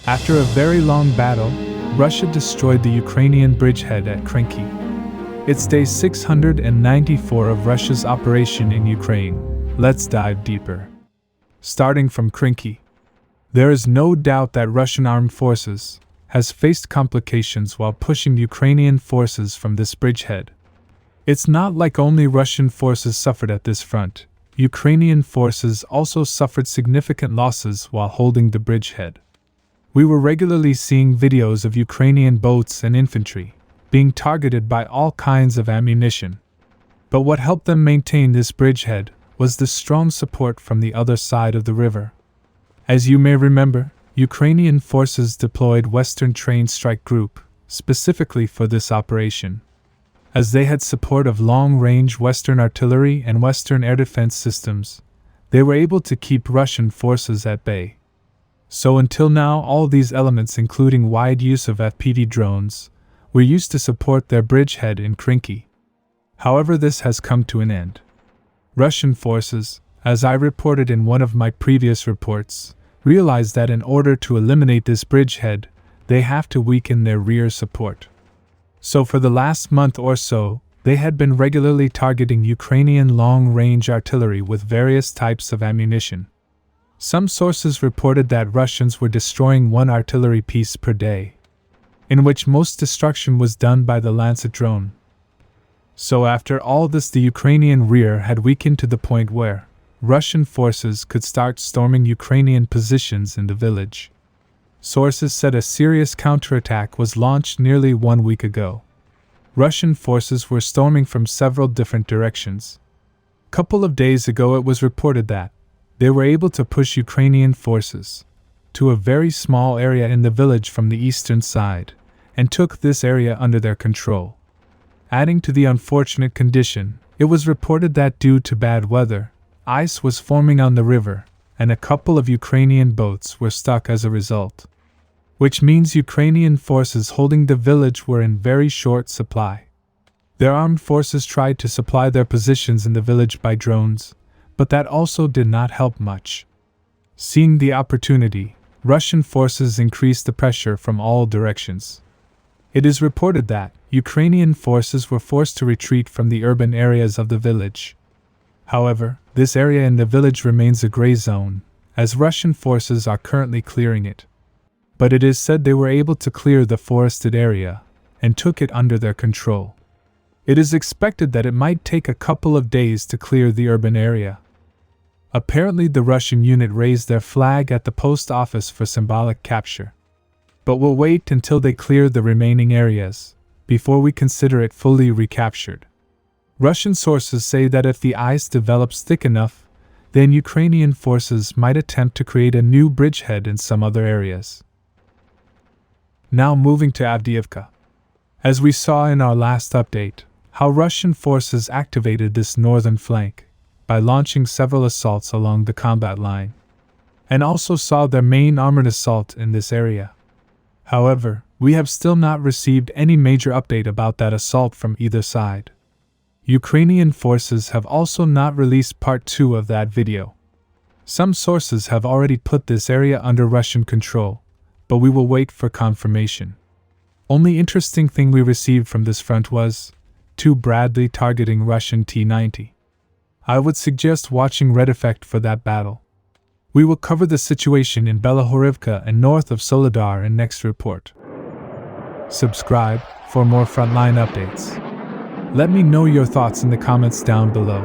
After a very long battle, Russia destroyed the Ukrainian bridgehead at Kherson. It's day 694 of Russia's operation in Ukraine. Let's dive deeper. Starting from Kherson. There is no doubt that Russian armed forces has faced complications while pushing Ukrainian forces from this bridgehead. It's not like only Russian forces suffered at this front. Ukrainian forces also suffered significant losses while holding the bridgehead. We were regularly seeing videos of Ukrainian boats and infantry being targeted by all kinds of ammunition. But what helped them maintain this bridgehead was the strong support from the other side of the river. As you may remember, Ukrainian forces deployed Western Train Strike Group specifically for this operation. As they had support of long-range Western artillery and Western air defense systems, they were able to keep Russian forces at bay. So until now, all these elements, including wide use of FPV drones, were used to support their bridgehead in Kherson. However, this has come to an end. Russian forces, as I reported in one of my previous reports, realized that in order to eliminate this bridgehead, they have to weaken their rear support. So for the last month or so, they had been regularly targeting Ukrainian long-range artillery with various types of ammunition. Some sources reported that Russians were destroying one artillery piece per day, in which most destruction was done by the Lancet drone. So after all this, the Ukrainian rear had weakened to the point where Russian forces could start storming Ukrainian positions in the village. Sources said a serious counterattack was launched nearly 1 week ago. Russian forces were storming from several different directions. A couple of days ago it was reported that they were able to push Ukrainian forces to a very small area in the village from the eastern side, and took this area under their control. Adding to the unfortunate condition, it was reported that due to bad weather, ice was forming on the river, and a couple of Ukrainian boats were stuck as a result. Which means Ukrainian forces holding the village were in very short supply. Their armed forces tried to supply their positions in the village by drones, but that also did not help much. Seeing the opportunity, Russian forces increased the pressure from all directions. It is reported that Ukrainian forces were forced to retreat from the urban areas of the village. However, this area in the village remains a gray zone, as Russian forces are currently clearing it. But it is said they were able to clear the forested area, and took it under their control. It is expected that it might take a couple of days to clear the urban area. Apparently the Russian unit raised their flag at the post office for symbolic capture. But we'll wait until they clear the remaining areas, before we consider it fully recaptured. Russian sources say that if the ice develops thick enough, then Ukrainian forces might attempt to create a new bridgehead in some other areas. Now moving to Avdiivka. As we saw in our last update, how Russian forces activated this northern flank by launching several assaults along the combat line, and also saw their main armored assault in this area. However, we have still not received any major update about that assault from either side. Ukrainian forces have also not released part 2 of that video. Some sources have already put this area under Russian control, but we will wait for confirmation. Only interesting thing we received from this front was 2 Bradley targeting Russian T-90. I would suggest watching Red Effect for that battle. We will cover the situation in Belahorivka and north of Soledar in next report. Subscribe for more frontline updates. Let me know your thoughts in the comments down below.